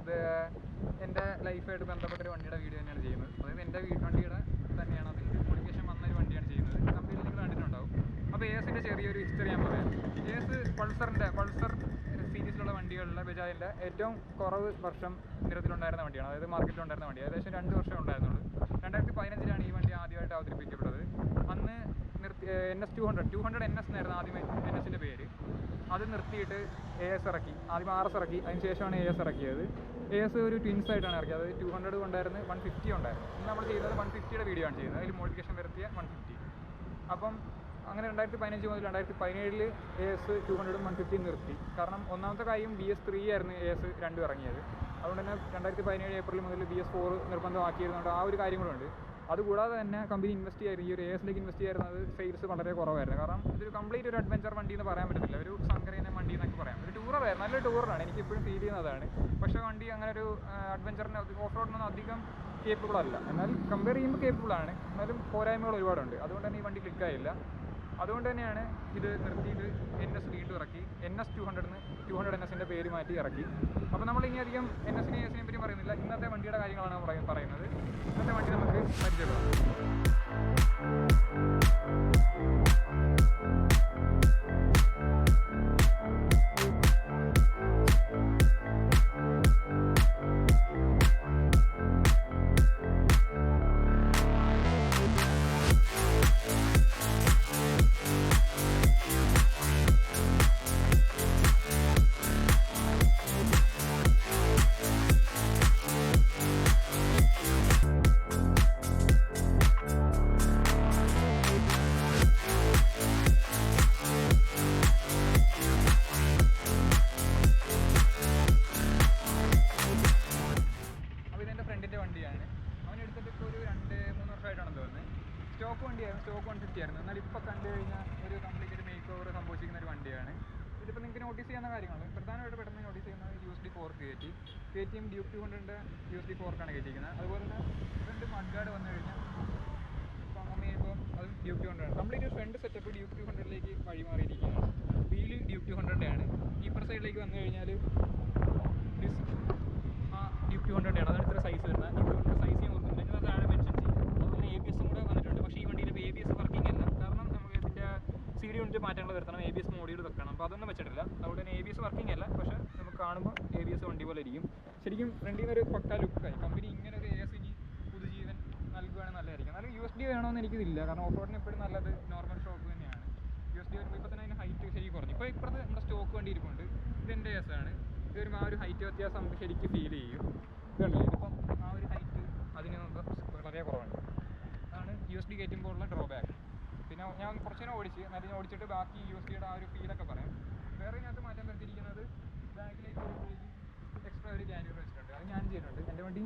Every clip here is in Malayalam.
ഇത് എൻ്റെ ലൈഫായിട്ട് ബന്ധപ്പെട്ടൊരു വണ്ടിയുടെ വീഡിയോ തന്നെയാണ് ചെയ്യുന്നത്. അതായത് എൻ്റെ വണ്ടിയുടെ തന്നെയാണ് അതിൽ മോഡിഫിക്കേഷൻ വന്നൊരു വണ്ടിയാണ് ചെയ്യുന്നത്. കമ്പനിയിൽ നിങ്ങൾ കണ്ടിട്ടുണ്ടാവും. അപ്പോൾ ASൻ്റെ ചെറിയൊരു ഹിസ്റ്ററി ഞാൻ പറയാം. AS പൾസർ സീരീസിലുള്ള വണ്ടികളിലെ ബജാജിൻ്റെ ഏറ്റവും കുറവ് വർഷം നിരത്തിലുണ്ടായിരുന്ന വണ്ടിയാണ്. അതായത് മാർക്കറ്റിലുണ്ടായിരുന്ന വണ്ടി ഏകദേശം 2 വർഷം ഉണ്ടായിരുന്നുള്ളൂ. 2015 ഈ വണ്ടി ആദ്യമായിട്ട് അവതരിപ്പിക്കപ്പെട്ടത്. അന്ന് NS200 NS എന്നായിരുന്നു ആദ്യം NSൻ്റെ പേര്. അത് നിർത്തിയിട്ട് AS ഇറക്കി. ആദ്യം RS ഇറക്കി, അതിന് ശേഷമാണ് AS ഇറക്കിയത്. AS ഒരു ട്വിൻസ് ആയിട്ടാണ് ഇറക്കിയത്. അത് 200 ഉണ്ടായിരുന്നു, 150 ഉണ്ടായിരുന്നു. ഇന്ന് നമ്മൾ ചെയ്യുന്നത് 150യുടെ വീഡിയോ ആണ് ചെയ്യുന്നത്. അതിൽ മോഡിഫിക്കേഷൻ വരുത്തിയ 150. അപ്പം അങ്ങനെ 2015 മുതൽ 2017 AS200 150 നിർത്തി. കാരണം ഒന്നാമത്തെ കാര്യം BS3 ആയിരുന്നു AS2 ഇറങ്ങിയത്. അതുകൊണ്ട് തന്നെ 2017 ഏപ്രിൽ മുതൽ BS4 നിർബന്ധമാക്കിയിരുന്നുകൊണ്ട് ആ ഒരു കാര്യം കൂടെ ഉണ്ട്. അതുകൂടാതെ തന്നെ കമ്പനി ഇൻവെസ്റ്റ് ചെയ്യായിരുന്നു, ഈ ഒരു ASലേക്ക് ഇൻവെസ്റ്റ് ചെയ്യുന്നത് സെയിൽസ് വളരെ കുറവായിരുന്നു. കാരണം ഇതൊരു കംപ്ലീറ്റ് ഒരു അഡ്വഞ്ചർ വണ്ടി എന്ന് പറയാൻ പറ്റത്തില്ല, ഒരു സങ്കരേന വണ്ടി എന്നൊക്കെ പറയാം. ഒരു ടൂറായിരുന്നു, നല്ലൊരു ടൂറാണ്, എനിക്ക് ഇപ്പോഴും ഫീൽ ചെയ്യുന്നതാണ്. പക്ഷേ വണ്ടി അങ്ങനെ ഒരു അഡ്വഞ്ചറിന് ഓഫ് റോഡിനൊന്നും അധികം കേപ്പബിൾ അല്ല. എന്നാൽ കമ്പയർ ചെയ്യുമ്പോൾ കേപ്പബിളാണ്, എന്നാലും പോരായ്മകൾ ഒരുപാടുണ്ട്. അതുകൊണ്ട് തന്നെ ഈ വണ്ടി ക്ലിക്കായില്ല. അതുകൊണ്ട് തന്നെയാണ് ഇത് നിർത്തിയിട്ട് NS വീണ്ടും ഇറക്കി. NS200 NSൻ്റെ പേര് മാറ്റി ഇറക്കി. അപ്പോൾ നമ്മൾ ഇനി അധികം NSനെ ASനെ പറ്റി പറയുന്നില്ല. ഇന്നത്തെ വണ്ടിയുടെ കാര്യങ്ങളാണ് പറയുന്നത്. ഇന്നത്തെ വണ്ടി നമുക്ക് പരിചയപ്പെടാം. സ്റ്റോക്ക് വണ്ടിയായിരുന്നു, സ്റ്റോക്ക് 150 ആയിരുന്നു. എന്നാൽ ഇപ്പോൾ കണ്ടു കഴിഞ്ഞാൽ ഒരു കംപ്ലീറ്റ് മേക്ക് ഓവർ സംഭവിച്ചിരിക്കുന്ന ഒരു വണ്ടിയാണ്. ഇതിപ്പോൾ നിങ്ങൾക്ക് നോട്ടീസ് ചെയ്യുന്ന കാര്യങ്ങൾ പ്രധാനമായിട്ട് പെട്ടെന്ന് നോട്ടീസ് ചെയ്യുന്നത് USD4 KTM Duke 200ൻ്റെ USD4ക്കാണ് കയറ്റിയിരിക്കുന്നത്. അതുപോലെ തന്നെ ഫ്രണ്ട് മഡ്ഗാർഡ് വന്നു കഴിഞ്ഞാൽ ഇപ്പം കഴിയുമ്പോൾ അത് Duke 200 ആണ്. കംപ്ലീറ്റ് ഫ്രണ്ട് സെറ്റപ്പ് Duke 200ലേക്ക് വഴിമാറിയിരിക്കുകയാണ്. വീല് Duke 200ൻ്റെ ആണ്. ഇപ്പർ സൈഡിലേക്ക് വന്നു കഴിഞ്ഞാൽ Duke 200 ആണ്. അതാണ് ഇത്ര സൈസ് വരുന്നത്. Duke 200 സൈസ് ഞാൻ ഓർക്കുന്നുണ്ട്, ഞാൻ അതാണ് മെൻഷൻ ചെയ്യും. അതുപോലെ ABS കൂടെ വന്നിട്ടുണ്ട്. പക്ഷേ ഈ വണ്ടിയിൽ ABS വർക്കിംഗ് അല്ല. കാരണം നമുക്ക് ഇതിൻ്റെ CD യൂണിറ്റ് മാറ്റങ്ങൾ വരുത്തണം, ABS മോഡിൽ വെക്കണം. അപ്പോൾ അതൊന്നും വെച്ചിട്ടില്ല. അതുകൊണ്ട് തന്നെ ABS വർക്കിംഗ് അല്ല. പക്ഷേ നമുക്ക് കാണുമ്പോൾ ABS വണ്ടി പോലെ ഇരിക്കും. ശരിക്കും ഫ്രണ്ടിൽ നിന്നൊരു പക്ക ലുക്കായി. കമ്പനി ഇങ്ങനെ ഒരു AS ഇനി പുതുജീവൻ നൽകുകയാണെങ്കിൽ നല്ലതായിരിക്കും. എന്നാലും USD വേണമെന്ന് എനിക്കിതില്ല. കാരണം ഓഫ് റോഡിന് എപ്പോഴും നല്ലത് നോർമൽ ഷോക്ക് തന്നെയാണ്. USD വരുമ്പോൾ ഇപ്പോൾ തന്നെ അതിന് ഹൈറ്റ് ശരിക്കും കുറഞ്ഞു. ഇപ്പോൾ ഇപ്പുറത്ത് നമ്മുടെ സ്റ്റോക്ക് വണ്ടി ഇരിപ്പുണ്ട്. ഇത് എൻ്റെ AS ആണ്. ഇത് വരുമ്പോൾ ആ ഒരു ഹൈറ്റ് വ്യത്യാസം നമുക്ക് ശരിക്കും ഫീൽ ചെയ്യും. ഇതുണ്ടല്ലോ, ഇതിപ്പം ആ ഒരു ഹൈറ്റ് അതിന് വളരെ കുറവുണ്ട്. അതാണ് USD കയറ്റുമ്പോഴുള്ള ഡ്രോബാക്ക്. പിന്നെ ഞാൻ കുറച്ച് നേരം ഓടിച്ച്, എന്നാലും ഞാൻ ഓടിച്ചിട്ട് ബാക്കി USDയുടെ ആ ഒരു ഫീലൊക്കെ പറയാം. വേറെ ഇതിനകത്ത് മാറ്റം വരുത്തിയിരിക്കുന്നത് ബാക്കിലേക്ക് വരുമ്പോഴേക്കും എക്സ്ട്രാ ഒരു ക്യാരിയർ വെച്ചിട്ടുണ്ട്. അത് ഞാൻ ചെയ്തിട്ടുണ്ട്. എൻ്റെ വണ്ടി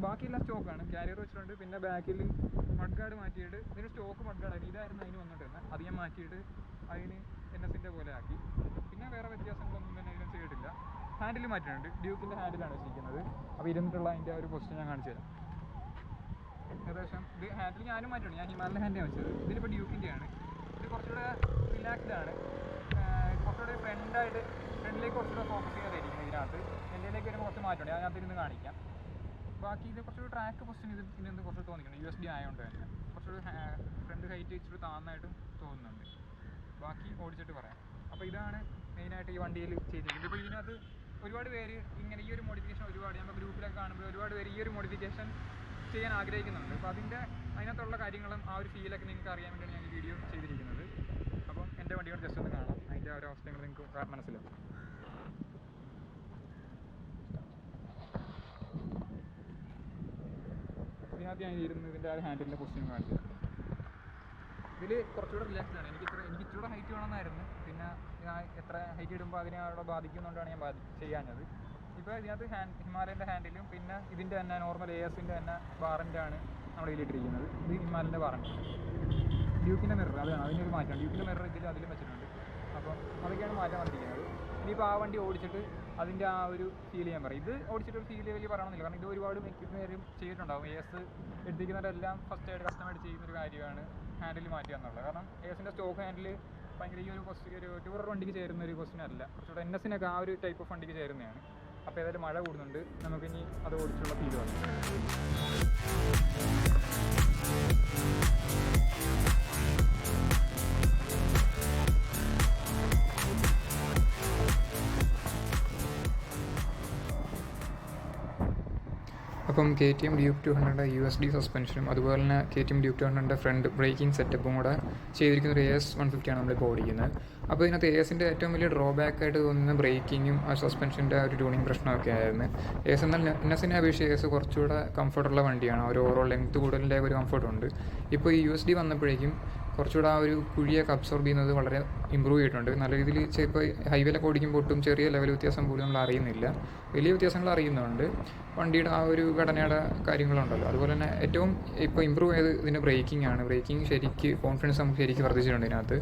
ബാക്കിയെല്ലാം സ്റ്റോക്കാണ്, ക്യാരിയർ വെച്ചിട്ടുണ്ട്. പിന്നെ ബാക്കിൽ മഡ്ഗാർഡ് മാറ്റിയിട്ട്, ഇതിന് സ്റ്റോക്ക് മഡ്ഗാർഡായിരുന്നു, ഇതായിരുന്നു അതിന് വന്നിട്ടിരുന്നത്. അത് ഞാൻ മാറ്റിയിട്ട് അതിന് NSൻ്റെ പോലെ ആക്കി. പിന്നെ വേറെ വ്യത്യാസങ്ങളൊന്നും തന്നെ അതിന് ചെയ്തിട്ടില്ല. ഹാൻഡിൽ മാറ്റിയിട്ടുണ്ട്, ഡ്യൂക്കിൻ്റെ ഹാൻഡിലാണ് വെച്ചിരിക്കുന്നത്. അപ്പോൾ ഇരുന്നിട്ടുള്ള അതിൻ്റെ ഒരു പൊസിഷൻ ഞാൻ കാണിച്ചു തരാം. ഏകദേശം ഇത് ഹാൻഡിൽ ഞാനും മാറ്റിയിട്ടുണ്ട്. ഞാൻ ഹിമാലയൻ ഹാൻഡിലാണ് വെച്ചത്. ഇതിലിപ്പോൾ ഡ്യൂക്കിൻ്റെ ആണ്. ഇത് കുറച്ചുകൂടെ റിലാക്സ്ഡ് ആണ്, കുറച്ചുകൂടെ ഫ്രണ്ടിലേക്ക് കുറച്ചുകൂടെ ഫോക്കസ് ചെയ്യാതായിരിക്കും ഇതിനകത്ത്. എൻ്റെയിലേക്ക് വരുമ്പോൾ കുറച്ച് മാറ്റമുണ്ട്, ഞാൻ അതിൽ നിന്ന് കാണിക്കാം. ബാക്കി ഇത് കുറച്ചുകൂടി ട്രാക്ക് പൊസിഷൻ ഇതിന് കുറച്ച് തോന്നിക്കുന്നുണ്ട്, USD ആയതുകൊണ്ട് തന്നെ കുറച്ചുകൂടി ഫ്രണ്ട് ഹൈറ്റ് ഇച്ചിരി താന്നായിട്ടും തോന്നുന്നുണ്ട്. ബാക്കി ഓടിച്ചിട്ട് പറയാം. അപ്പോൾ ഇതാണ് മെയിനായിട്ട് ഈ വണ്ടിയിൽ ചെയ്തിരിക്കുന്നത്. ഇപ്പോൾ ഇതിനകത്ത് ഒരുപാട് പേര് ഇങ്ങനെ ഈ ഒരു മോഡിഫിക്കേഷൻ നമ്മൾ ഗ്രൂപ്പിലൊക്കെ കാണുമ്പോൾ ഒരുപാട് പേര് ഈ ഒരു മോഡിഫിക്കേഷൻ ചെയ്യാൻ ആഗ്രഹിക്കുന്നുണ്ട്. അപ്പോൾ അതിനകത്തുള്ള കാര്യങ്ങളും ആ ഒരു ഫീലൊക്കെ നിങ്ങൾക്ക് അറിയാൻ വേണ്ടിയാണ് ഞാൻ ഈ വീഡിയോ ചെയ്തിരിക്കുന്നത്. അപ്പം എൻ്റെ വണ്ടിയോട് ജസ്റ്റ് ഒന്ന് കാണാം, അതിൻ്റെ ആ ഒരു അവസ്ഥകൾ നിങ്ങൾക്ക് മനസ്സിലാവും. ഇതിനകത്ത് ഞാൻ ഇരുന്ന് ഇതിൻ്റെ ആ ഹാൻഡിലിൻ്റെ പൊസിഷൻ കാണിച്ചത്. ഇതിൽ കുറച്ചുകൂടെ റിലാക്സ്ഡ് ആണ്. എനിക്ക് ഇച്ചിരൂടെ ഹൈറ്റ് വേണമെന്നായിരുന്നു. പിന്നെ ഞാൻ എത്ര ഹൈറ്റ് ഇടുമ്പോൾ അതിനെ അവിടെ ബാധിക്കുന്നുകൊണ്ടാണ് ഞാൻ ചെയ്യാഞ്ഞത്. ഇപ്പോൾ ഇതിനകത്ത് ഹിമാലയൻ്റെ ഹാൻഡിലും പിന്നെ ഇതിൻ്റെ തന്നെ നോർമൽ ASൻ്റെ തന്നെ വാറൻ്റ് ആണ് നമ്മൾ ഇതിലിട്ടിരിക്കുന്നത്. ഇത് ഹിമാലയൻ്റെ വാറൻ്റ്. ഡ്യൂക്കിൻ്റെ മിറർ അതാണ്, അതിനൊരു മാറ്റമാണ്. ഡ്യൂക്കിൻ്റെ മിറർ അതിലും വെച്ചിട്ടുണ്ട്. അപ്പോൾ അതൊക്കെയാണ് മാറ്റം വന്നിരിക്കുന്നത്. ഇനിയിപ്പോൾ ആ വണ്ടി ഓടിച്ചിട്ട് അതിൻ്റെ ആ ഒരു ഫീൽ ഞാൻ പറയും. ഇത് ഓടിച്ചിട്ടൊരു ഫീൽ വലിയ പറയണമെന്നില്ല, കാരണം ഇത് ഒരുപാട് പേരും ചെയ്തിട്ടുണ്ടാകും. AS എടുത്തിരിക്കുന്നവരെല്ലാം ഫസ്റ്റായിട്ട് കസ്റ്റമൈസ് ചെയ്യുന്നൊരു കാര്യമാണ് ഹാൻഡിൽ മാറ്റുക എന്നുള്ളത്. കാരണം ASൻ്റെ സ്റ്റോക്ക് ഹാൻഡിൽ ഭയങ്കര ഈ ഒരു ടൂറർ വണ്ടിക്ക് ചേരുന്ന ഒരു ക്വസ്റ്റ്യൻ അല്ല. കുറച്ചുകൂടെ NSനൊക്കെ ആ ഒരു ടൈപ്പ് ഓഫ് വണ്ടിക്ക് ചേരുന്നതാണ്. അപ്പോൾ ഏതായാലും മഴ കൂടുന്നുണ്ട്, നമുക്കിനി അത് ഓടിച്ചുള്ള ഫീൽ വന്നു. അപ്പം KTM Duke 200 USD സസ്പെൻഷനും അതുപോലെ തന്നെ KTM Duke 200 ഫ്രണ്ട് ബ്രേക്കിംഗ് സെറ്റപ്പും കൂടെ ചെയ്തിരിക്കുന്ന ഒരു AS150 ആണ് നമ്മളിപ്പോൾ ഓടിക്കുന്നത്. അപ്പോൾ ഇതിനകത്ത് ASൻ്റെ ഏറ്റവും വലിയ ഡ്രോബാക്കായിട്ട് തോന്നുന്ന ബ്രേക്കിങ്ങും ആ സസ്പെൻഷൻ്റെ ഒരു ട്യൂണിങ് പ്രശ്നമൊക്കെ ആയിരുന്നു. AS എന്നാൽ NSനെ അപേക്ഷിച്ച് AS കുറച്ചുകൂടെ കംഫർട്ടുള്ള വണ്ടിയാണ്. ഒരു ഓവറോൾ ലെങ്ത്ത് കൂടുതലിൻ്റെ ഒരു കംഫർട്ടുണ്ട്. ഇപ്പോൾ ഈ USD വന്നപ്പോഴേക്കും കുറച്ചുകൂടെ ആ ഒരു കുഴിയൊക്കെ അബ്സോർബ് ചെയ്യുന്നത് വളരെ ഇമ്പ്രൂവ് ചെയ്തിട്ടുണ്ട്. നല്ല രീതിയിൽ ഇപ്പോൾ ഹൈവേയിലൊക്കെ ഓടിക്കുമ്പോൾ ഒട്ടും ചെറിയ ലെവൽ വ്യത്യാസം പോലും നമ്മൾ അറിയുന്നില്ല. വലിയ വ്യത്യാസങ്ങൾ അറിയുന്നുണ്ട്. വണ്ടിയുടെ ആ ഒരു ഘടനയുടെ കാര്യങ്ങളുണ്ടല്ലോ. അതുപോലെ തന്നെ ഏറ്റവും ഇപ്പോൾ ഇമ്പ്രൂവ് ചെയ്ത് ഇതിൻ്റെ ബ്രേക്കിംഗ് ആണ്. ബ്രേക്കിംഗ് ശരിക്ക് കോൺഫിഡൻസ് നമുക്ക് ശരിക്കും വർദ്ധിച്ചിട്ടുണ്ട് ഇതിനകത്ത്.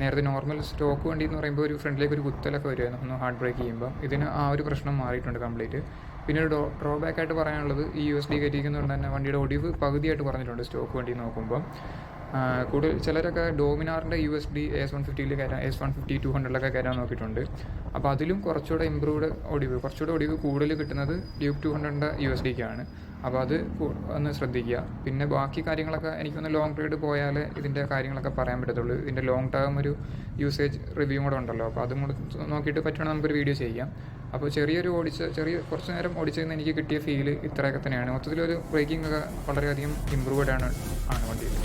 നേരത്തെ നോർമൽ സ്റ്റോക്ക് വണ്ടി എന്ന് പറയുമ്പോൾ ഒരു ഫ്രണ്ടിലേക്ക് ഒരു കുത്തലൊക്കെ വരുമായിരുന്നു ഒന്ന് ഹാർഡ് ബ്രേക്ക് ചെയ്യുമ്പോൾ. ഇതിന് ആ ഒരു പ്രശ്നം മാറിയിട്ടുണ്ട് കംപ്ലീറ്റ്. പിന്നെ ഒരു ഡ്രോബാക്കായിട്ട് പറയാനുള്ളത് ഈ USD കയറ്റിയിരിക്കുന്നതുകൊണ്ട് തന്നെ വണ്ടിയുടെ ഒടിവ് പകുതിയായിട്ട് കുറഞ്ഞിട്ടുണ്ട് സ്റ്റോക്ക് വണ്ടി നോക്കുമ്പോൾ. കൂടുതൽ ചിലരൊക്കെ ഡോമിനാറിൻ്റെ USD AS150 കയറ്റാൻ AS150 200 കയറ്റാൻ നോക്കിയിട്ടുണ്ട്. അപ്പോൾ അതിലും കുറച്ചുകൂടെ ഇമ്പ്രൂവ്ഡ് കുറച്ചുകൂടെ ഒടിവ് കൂടുതൽ കിട്ടുന്നത് Duke 200 USDക്കാണ്. അപ്പോൾ അത് ഒന്ന് ശ്രദ്ധിക്കുക. പിന്നെ ബാക്കി കാര്യങ്ങളൊക്കെ എനിക്കൊന്ന് ലോങ് റൈഡ് പോയാൽ ഇതിൻ്റെ കാര്യങ്ങളൊക്കെ പറയാൻ പറ്റത്തുള്ളൂ. ഇതിൻ്റെ ലോങ് ടേം ഒരു യൂസേജ് റിവ്യൂ കൂടെ ഉണ്ടല്ലോ. അപ്പോൾ അതും കൂടെ നോക്കിയിട്ട് പറ്റുവാണെങ്കിൽ നമുക്കൊരു വീഡിയോ ചെയ്യാം. അപ്പോൾ കുറച്ച് നേരം ഓടിച്ചതിന് എനിക്ക് കിട്ടിയ ഫീല് ഇത്രയൊക്കെ തന്നെയാണ്. മൊത്തത്തിലൊരു ബ്രേക്കിംഗ് ഒക്കെ വളരെയധികം ഇമ്പ്രൂവ്ഡ് ആണ് വണ്ടിയിൽ.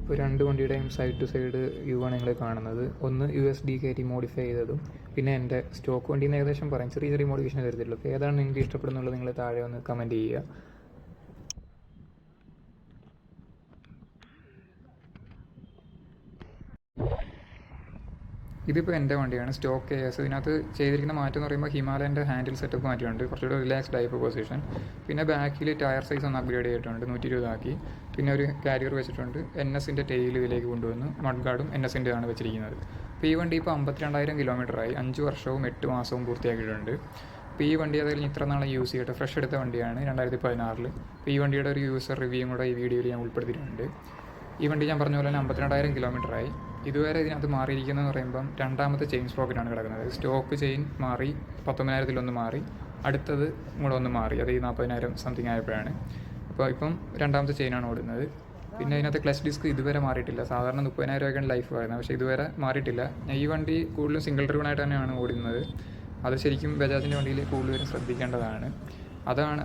ഇപ്പോൾ രണ്ട് വണ്ടിയുടെയും സൈഡ് ടു സൈഡ് വ്യൂ ആണ് നിങ്ങൾ കാണുന്നത്. ഒന്ന് USD കയറ്റി മോഡിഫൈ ചെയ്തതും പിന്നെ എൻ്റെ സ്റ്റോക്ക് വണ്ടിയിൽ നിന്ന് ഏകദേശം പറയാം. ചെറിയ മോഡിഫിക്കേഷൻ വരുത്തിട്ടുള്ളൂ. അപ്പോൾ ഏതാണ് നിങ്ങൾക്ക് ഇഷ്ടപ്പെടുന്നുള്ളത് നിങ്ങൾ താഴെ ഒന്ന് കമൻറ്റ് ചെയ്യുക. ഇതിപ്പോൾ എൻ്റെ വണ്ടിയാണ് സ്റ്റോക്ക് AS. ഇതിനകത്ത് ചെയ്തിരിക്കുന്ന മാറ്റം എന്ന് പറയുമ്പോൾ ഹിമാലയൻ്റെ ഹാൻഡിൽ സെറ്റപ്പ് മാറ്റിയിട്ടുണ്ട്. കുറച്ചുകൂടെ റിലാക്സ്ഡ് ആയി പൊസിഷൻ. പിന്നെ ബാക്കിൽ ടയർ സൈസ് ഒന്ന് അപ്ഗ്രേഡ് ചെയ്തിട്ടുണ്ട്, 120 ആക്കി. പിന്നെ ഒരു കാരിയർ വെച്ചിട്ടുണ്ട്. NSൻ്റെ ടെയിൽ ഇതിലേക്ക് കൊണ്ടുവന്നു. മഡ് ഗാർഡും NSൻ്റെ ആണ് വെച്ചിരിക്കുന്നത്. അപ്പോൾ ഈ വണ്ടി ഇപ്പോൾ 52,000 കിലോമീറ്ററായി. 5 വർഷവും 8 മാസവും പൂർത്തിയാക്കിയിട്ടുണ്ട്. അപ്പോൾ ഈ വണ്ടി അതിൽ ഇത്ര നാളെ യൂസ് ചെയ്തിട്ട് ഫ്രഷ് എടുത്ത വണ്ടിയാണ് 2016. അപ്പോൾ ഈ വണ്ടിയുടെ ഒരു യൂസർ റിവ്യൂയും കൂടെ ഈ വീഡിയോയിൽ ഞാൻ ഉൾപ്പെടുത്തിയിട്ടുണ്ട്. ഈ വണ്ടി ഞാൻ പറഞ്ഞ പോലെ തന്നെ 52,000 കിലോമീറ്ററായി. ഇതുവരെ ഇതിനകത്ത് മാറിയിരിക്കുന്നതെന്ന് പറയുമ്പം രണ്ടാമത്തെ ചെയിൻ സ്പ്രോക്കറ്റാണ് കിടക്കുന്നത്. സ്റ്റോക്ക് ചെയിൻ മാറി 19,000 മാറി, അടുത്തത് കൂടെ ഒന്ന് മാറി, അത് ഈ 40,000 സംതിങ് ആയപ്പോഴാണ്. അപ്പോൾ ഇപ്പം രണ്ടാമത്തെ ചെയിനാണ് ഓടുന്നത്. പിന്നെ ഇതിനകത്ത് ക്ലച്ച് ഡിസ്ക് ഇതുവരെ മാറിയിട്ടില്ല. സാധാരണ 30,000 രൂപയ്ക്കാണ് ലൈഫ് വരുന്നത്, പക്ഷേ ഇതുവരെ മാറിയിട്ടില്ല. ഈ വണ്ടി കൂടുതലും സിംഗിൾ ഡ്രിവണായിട്ട് തന്നെയാണ് ഓടുന്നത്. അത് ശരിക്കും ബജാജിൻ്റെ വണ്ടിയിൽ കൂടുതലും ശ്രദ്ധിക്കേണ്ടതാണ്.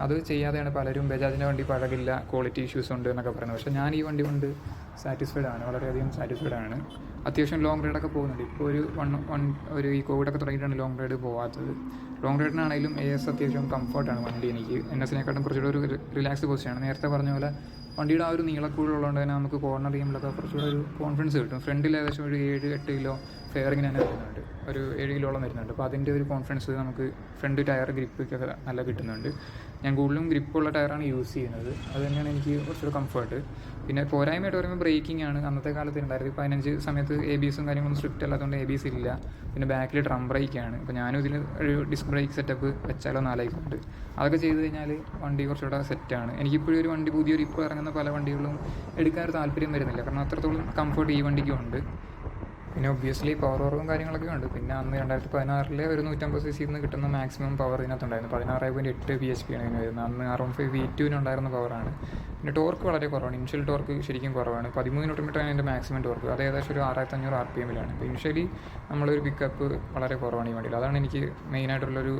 അത് ചെയ്യാതെയാണ് പലരും ബജാജിൻ്റെ വണ്ടി പഴകില്ല, ക്വാളിറ്റി ഇഷ്യൂസ് ഉണ്ട് എന്നൊക്കെ പറയുന്നത്. പക്ഷേ ഞാൻ ഈ വണ്ടി കൊണ്ട് സാറ്റിസ്ഫൈഡ് ആണ്, വളരെയധികം സാറ്റിസ്ഫൈഡ് ആണ്. അത്യാവശ്യം ലോങ് റൈഡൊക്കെ പോകുന്നുണ്ട്. ഇപ്പോൾ ഒരു ഈ കോവിഡൊക്കെ തുടങ്ങിയിട്ടാണ് ലോങ് റൈഡ് പോകാത്തത്. ലോങ് റൈഡിനാണെങ്കിലും AS അത്യാവശ്യം കംഫർട്ടാണ് വണ്ടി. എനിക്ക് NSനെക്കാട്ടും കുറച്ചുകൂടെ ഒരു റിലാക്സ്ഡ് പൊസിഷനാണ്. നേരത്തെ പറഞ്ഞ പോലെ വണ്ടിയുടെ ആ ഒരു നീളക്കൂടുള്ളതുകൊണ്ട് തന്നെ നമുക്ക് കോർണർ ചെയ്യുമ്പോഴൊക്കെ കുറച്ചുകൂടെ ഒരു കോൺഫിഡൻസ് കിട്ടും. ഫ്രണ്ടിൽ ഏകദേശം ഒരു 7-8 കിലോ ഫെയറിങ്ങിന് തന്നെ വരുന്നുണ്ട്, ഒരു 7 കിലോളം വരുന്നുണ്ട്. അപ്പോൾ അതിൻ്റെ ഒരു കോൺഫിഡൻസ് നമുക്ക് ഫ്രണ്ട് ടയർ ഗ്രിപ്പൊക്കെ നല്ല കിട്ടുന്നുണ്ട്. ഞാൻ കൂടുതലും ഗ്രിപ്പുള്ള ടയറാണ് യൂസ് ചെയ്യുന്നത്. അത് തന്നെയാണ് എനിക്ക് കുറച്ചുകൂടെ കംഫർട്ട്. പിന്നെ പോരായ്മയായിട്ട് പറയുമ്പോൾ ബ്രേക്കിംഗ് ആണ്. അന്നത്തെ കാലത്ത് 2015 സമയത്ത് ABSും കാര്യങ്ങളൊന്നും സ്ട്രിക്റ്റ് അല്ലാത്തതുകൊണ്ട് ABS ഇല്ല. പിന്നെ ബാക്കിൽ ഡ്രം ബ്രേക്കാണ്. അപ്പോൾ ഞാനും ഇതിൽ ഒരു ഡിസ്ക് ബ്രേക്ക് സെറ്റപ്പ് വെച്ചാലോ എന്നാലോചിക്കുന്നുണ്ട്. അതൊക്കെ ചെയ്ത് കഴിഞ്ഞാൽ വണ്ടി കുറച്ചുകൂടെ സെറ്റാണ്. എനിക്കിപ്പോഴും ഒരു വണ്ടി ഇപ്പോൾ ഇറങ്ങുന്ന പല വണ്ടികളും എടുക്കാൻ ഒരു താല്പര്യം വരുന്നില്ല, കാരണം അത്രത്തോളം കംഫർട്ട് ഈ വണ്ടിക്കും ഉണ്ട്. പിന്നെ ഒബ്വിയസ്ലി പവർ കുറവും കാര്യങ്ങളൊക്കെ ഉണ്ട്. പിന്നെ അന്ന് 2016 ഒരു 150 cc നിന്ന് കിട്ടുന്ന മാക്സിമം പവർ ഇതിനകത്തുണ്ടായിരുന്നു. 16.8 bhp ആണ് ഇതിന് വരുന്നത്. അന്ന് R15 V2 ഉണ്ടായിരുന്ന പവറാണ്. പിന്നെ ടോർക്ക് വളരെ കുറവാണ്. ഇനിഷ്യൽ ടോർക്ക് ശരിക്കും കുറവാണ്. 13 Nm ആണ് അതിൻ്റെ മാക്സിമം ടോർക്ക്. അത് ഏകദേശം ഒരു 6500 RPM-ലാണ്. അപ്പോൾ ഇനിഷ്യലി നമ്മളൊരു പിക്കപ്പ് വളരെ കുറവാണ് ഈ വണ്ടിയിൽ. അതാണ് എനിക്ക് മെയിനായിട്ടുള്ളൊരു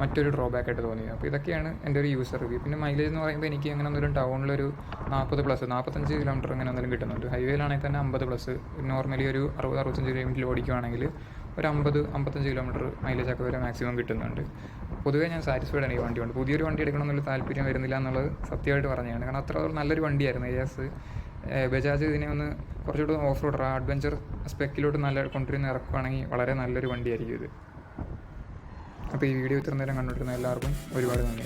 മറ്റൊരു ഡ്രോബാക്കായിട്ട് തോന്നിയത്. അപ്പോൾ ഇതൊക്കെയാണ് എൻ്റെ ഒരു യൂസർ റിവ്യൂ. പിന്നെ മൈലേജ് എന്ന് പറയുമ്പോൾ എനിക്ക് അങ്ങനെ ഒന്നൊരു ടൗണിലൊരു 40+, 45 കിലോമീറ്റർ അങ്ങനെ എന്തെങ്കിലും കിട്ടുന്നുണ്ട്. ഹൈവേയിലാണെങ്കിൽ തന്നെ 50+. നോർമലി ഒരു 60-65 കിലോമീറ്റർ ഓടിക്കുകയാണെങ്കിൽ ഒരു 50-55 കിലോമീറ്റർ മൈലേജൊക്കെ വരെ മാക്സിമം കിട്ടുന്നുണ്ട്. പൊതുവേ ഞാൻ സാറ്റിസ്ഫൈഡ് ആണ് ഈ വണ്ടി കൊണ്ട്. പുതിയൊരു വണ്ടി എടുക്കണമെന്നുള്ള താല്പര്യം വരുന്നില്ല എന്നുള്ളത് സത്യമായിട്ട് പറഞ്ഞതാണ്. കാരണം അത്ര നല്ലൊരു വണ്ടിയായിരുന്നു AS. ബജാജ് ഇതിനെ ഒന്ന് കുറച്ചുകൂടെ ഓഫ് റോഡ് അഡ്വഞ്ചർ സ്പെക്കിലോട്ട് നല്ല കൊണ്ടുവരുന്ന ഇറക്കുകയാണെങ്കിൽ വളരെ നല്ലൊരു വണ്ടിയായിരിക്കും ഇത്. അപ്പോൾ ഈ വീഡിയോ ഇത്ര നേരം കണ്ടുകൊണ്ടിരുന്ന എല്ലാവർക്കും ഒരുപാട് നന്ദി.